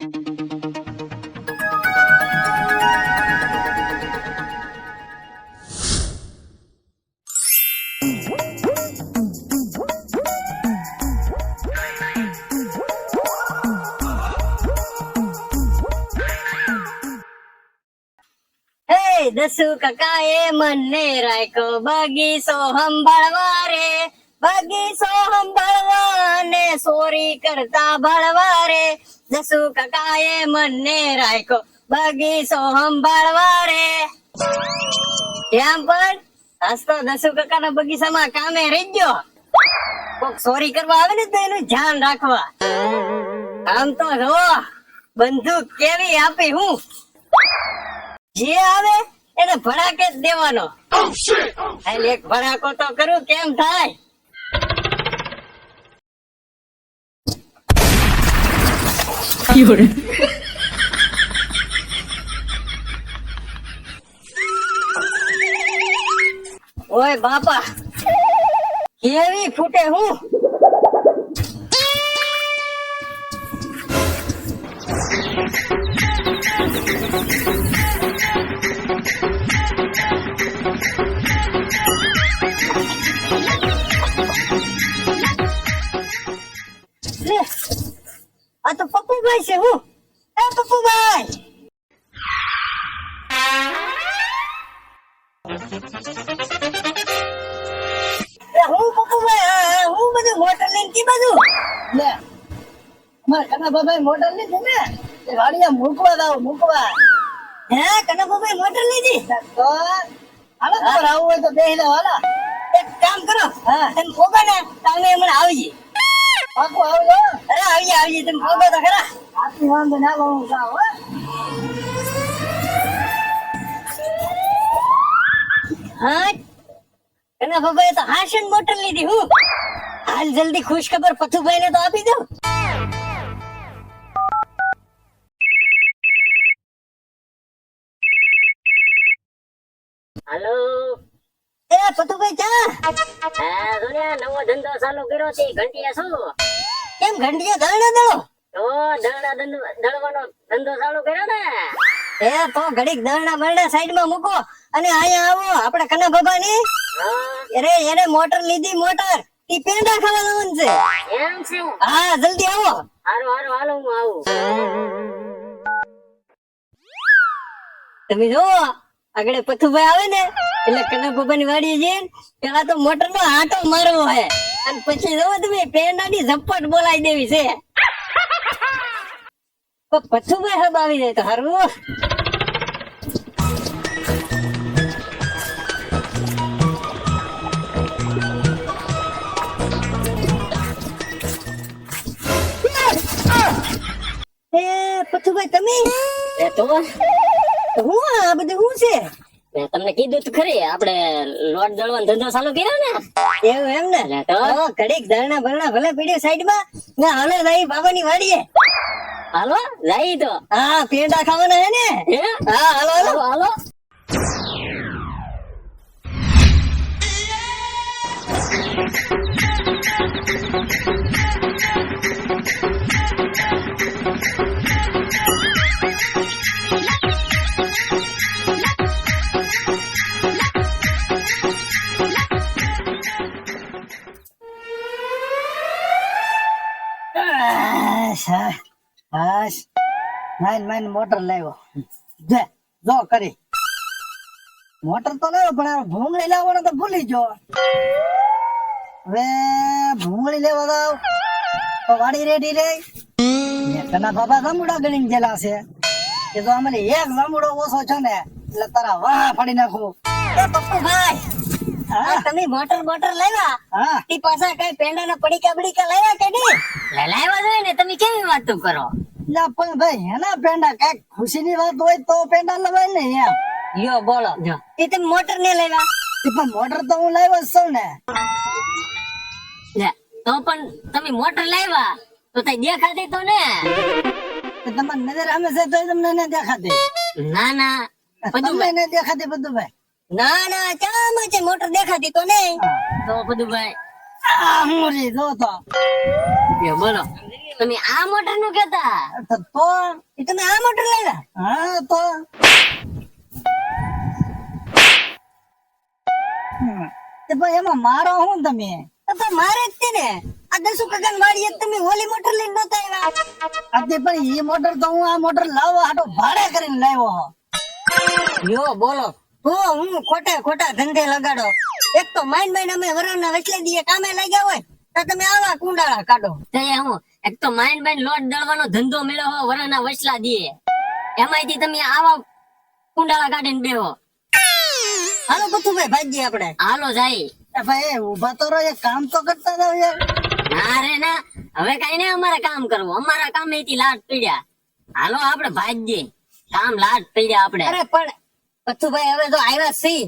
દસુ કાકાએ મને રાખ્યો બગીચો સંભાળવા રે, બગીચો સંભાળવા ને ચોરી કરતા ભળવા રે. દસુ કાકાએ મને રાખ્યો બગીચો સંભાળવા રે. ત્યાં પણ આજ તો દસુ કાકાના બગીચામાં કામે રહી ગયો. કોક ચોરી કરવા આવે ને તો એનું ધ્યાન રાખવા. આમ તો જો બંદૂક કેવી આપી હું, જે આવે એને ભડાકે જ દેવાનો. એક ભડાકો તો કરું કેમ થાય. ઓય બાપા કેવી ફૂટે હું. આ તો પપ્પુભાઈ છે. હું એ પપ્પુભાઈ, હું પપ્પુભાઈ હું બધું મોટર લઈને કી બધું લે માર કનાભાઈ મોટર લીધી ને એ વાડિયા મૂકવા દાવ મૂકવા. હે કનાભાઈ મોટર લીધી તો હાલો ખબર આવું હોય તો બેહી જાવ. હાલો એક કામ કરો, તમે ખોબે ને તમે હમણાં આવજી. પાકું આવજો. અરે આવજી તમે ખોબે તો ખરા. આપી વાંધો ના હું જાવ. હા કનાભાઈ તો હાશન મોટર લીધી. હું હાલ જલ્દી ખુશ ખબર પથુભાઈ ને તો આપી દો. હાલો એ પથુભાઈ ચા. હા સોનિયા નવો ધંધો ચાલુ કર્યો છે ઘંટિયા. શું કેમ ઘંટિયા દળના દળો? તો દળના દળવાનો ધંધો ચાલુ કર્યો ને. એ તો ઘડીક દળના બળના સાઈડ માં મૂકો અને અહીંયા આવો આપણે કના બાબા ની. અરે એને મોટર લીધી મોટર ઈ પેંડા ખાવા જવાનું છે. એમ છે? હા જલ્દી આવો. હારું હાલો હું આવું. તમે જો આગળ પથુભાઈ આવે ને એટલે કના બાબા ની વાડી જઈને પેલા તો મોટર નો આંટો મારવો હે અને પછી જો તમે પેંડા ની ઝપટ બોલાવી દેવી છે. તો પથુભાઈ હબ આવી જાય તો હારું. એ પથુભાઈ તમે એ તો હું આ બધું શું છે? મેં તમને કીધું તો ખરી આપણે લોટ દળવાનો ધંધો ચાલુ કર્યો ને. એવું એમ ને? તો ઘડીક દળના બળના ભલે પીડ્યો સાઈડ માં ને હાલો જાય બાબાની વાડીએ. હાલો જાય તો. હા પેંડા ખાવાના હે ને. હા હાલો હાલો હાલો. માઇન મોટર લાવ્યો. જો કરી મોટર તો લાવ્યો પણ ભૂંગળી લાવવાનો તો ભૂલી ગયો. હવે ભૂંગળી લેવા જાવ તો વાડી રેડી રે. કના બાબા જાંબુડા ગણીને ગયેલા છે કે જો અમને એક જાંબુડો ઓછો છે ને એટલે તારા વાહ ફાડી નાખું. એ પપ્પુભાઈ તમે મોટર લાવ્યા? હા ઈ પાછા કઈ પેંડાના પડીકા બડીકા લાવ્યા કે નહીં? લાવ્યા જોઈએ ને. તમે કેવી વાતો કરો? ના પણ ભાઈ એના પેંડા કઈક ખુશી ની વાત હોય તો પેંડા લવાય ને. એમ લ્યો બોલો એ તમે મોટર ને લાવ્યા? પણ મોટર તો હું લાવ્યો છું ને. તો પણ તમે મોટર લાવ્યા તો તઈ દેખાતી તો ને. તમારી નજર અમે છે તો તમને ન દેખાતી? ના ના બધું ન દેખાતી બધું ભાઈ. ના ના ચામ છે મોટર દેખાતી તો નહીં. તો બધું ભાઈ હું રે જો તો બોલો તમે આ મોટર નું કેતા? તો એ તમે આ મોટર લાવ્યા? હા તો તે ભાઈ એમાં મારો હું તમે તો મારે જ તે ને આ દસુ કાકા વાડીએ તમે ઓલી મોટર લઈને નતા આવ્યા? આતે પણ ઈ મોટર તો હું આ મોટર લાવવા હાટો ભાડે કરીને લાવ્યો. યો બોલો તો હું ખોટા ધંધે લગાડો. એક તો માઈન અમે વરાના વચલે દીએ કામે લાગ્યા હોય તો તમે આવા કુંડાળા કાઢો. હું એક તો માઈન લોટ દળવાનો ધંધો મેળો હો વરાના વચલા દીએ, એમાંથી તમે આવા કુંડાળા કાઢીને બેહો. હાલો બથુભાઈ ભાગીએ આપણે. હાલો જાય. ભાઈ ઉભા તો રહો, એક કામ તો કરતા જાવ યાર. ના રે ના, હવે કઈ નઈ અમારે કામ કરવું, અમારા કામે થી લાટ પીડ્યા. હાલો આપણે ભાગીએ, કામ લાટ પીડ્યા આપણે. અરે પણ પથુભાઈ હવે તો આવ્યા સી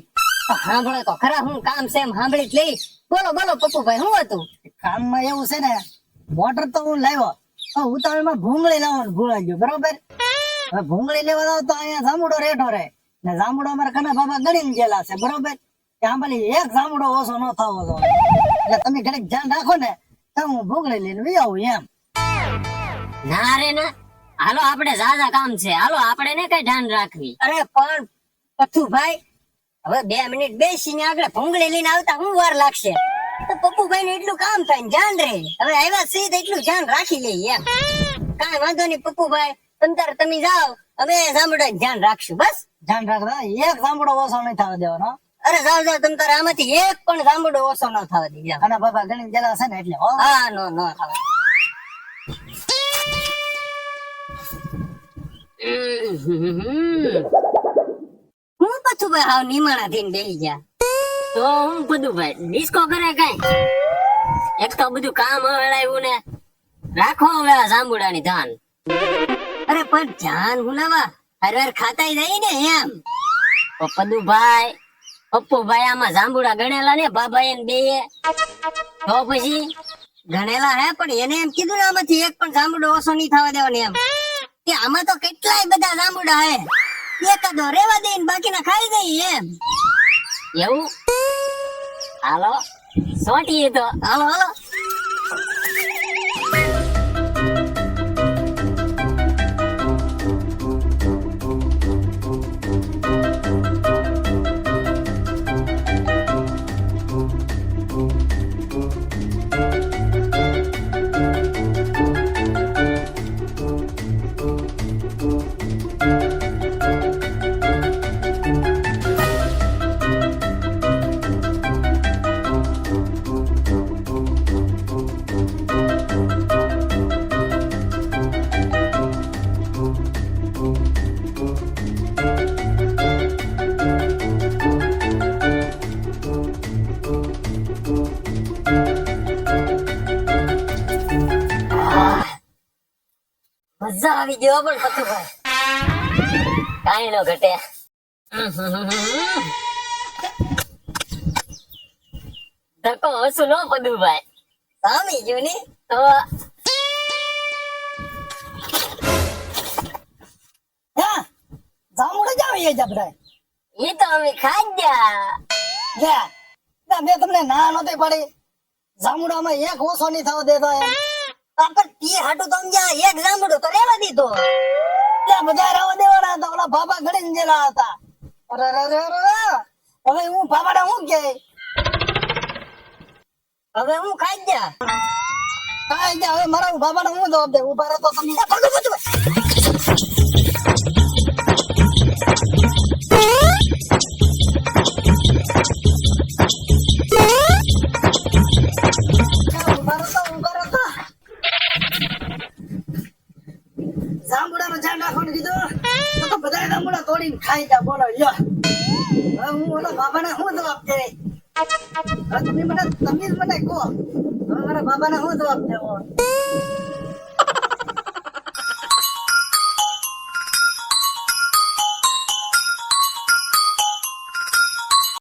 સાંભળો તો ખરા, હું કામ છે એમ સાંભળી જ લઈ. બોલો પપ્પુભાઈ શું હતું? કામમાં એવું છે ને, મોટર તો હું લાવ્યો, ઉતાવળમાં ભૂંગળી લાવવાનું ભૂલાઈ ગયું. બરોબર, હવે ભૂંગળી લેવા જાવ તો અહીંયા જાંબુડો રેઠો રહે ને, જાંબુડો અમારા કના બાબા ગણીને ગયેલા છે. બરોબર, ત્યાં ભલે એક જાંબુડો ઓછો ન થવો જોઈએ. એટલે તમે ઘડીક ધ્યાન રાખો ને તો હું ભૂંગળી લઈને વી આવું એમ. ના રે ના, હાલો આપણે ઝાઝા કામ છે, હાલો આપણે ને કઈ ધ્યાન રાખવી. અરે પણ પથુભાઈ હવે 2 મિનિટ બેસીને આગળ ભૂંગળી લઈને આવતા હું વાર લાગશે? તો પપ્પુભાઈ ને એટલું કામ થાય ને ધ્યાન રહે. હવે આવ્યા છે તો એટલું ધ્યાન રાખી લઈએ એમ. કાંઈ વાંધો નહીં પપ્પુભાઈ, તમે જાઓ, અમે જાંબુડા ધ્યાન રાખશું. બસ ધ્યાન રાખતા, એક જાંબુડો ઓછો નહીં થવા દેવાનો. અરે જાઓ તમ તારે આમાંથી એક પણ જાંબુડો ઓછો ન થવા દે. કના બાબા ગણીને ગયેલા છે ને એટલે. હા નો થવા. હું પથુભાઈ હાવ નિમાણા થઈને બેસી ગયા. તો હું પથુભાઈ ડિસ્કો કરે કઈ? એક તો બધું કામ હળાયું ને, રાખો હવે આ જાંબુડાની ધાન. અરે પણ જાન હુલાવા હરવાર ખાતાય જાય ને એમ. પપ્પુભાઈ આમાં જાંબુડા ગણેલા ને બાબા ને બે, તો પછી ગણેલા હે પણ એને એમ કીધું ને આમાંથી એક પણ જાંબુડો ઓછો નહીં થવા દેવાનો એમ. કે આમાં તો કેટલાય બધા જાંબુડા હે, એકાદો રેવા દે ને બાકીના ખાઈ દઈએ એમ. એવું? હાલો સોટીએ તો. હાલો મજા આવી ગયો પણ પથુભાઈ, કાઈ નો ઘટે. ધક્કો હસું નો પદુભાઈ, સામી ગયું ને તો. જાંબુડો જાવ એ જબરાય, એ તો અમે ખાઈ ગયા. મેં તમને ના નહોતી પડી, જાંબુડામાં એક ઓછો નહીં થવા દેતો એમ. પણ તી હાટું તો સમજ્યા, એક જાંબુડો તો રેવા દીધો. બધા રહેવા દેવાના હતા, ઓલા બાબા ઘડીને ગયેલા હતા. હવે હું બાબાને હું કે હવે હું ખાઈ ગયા. હવે મારા બાબાને હું જવાબ દે? ઉભા રહો તો તમે. જાંબુડાનું ધ્યાન રાખવાનું કીધું તો બધા જાંબુડા તોડીને ખાઈ જા. બોલો લ્યો, હવે હું ઓલા બાબાને શું જવાબ દે? હવે તમે જ મને કહો, હવે મારા બાબાને શું જવાબ દેવો?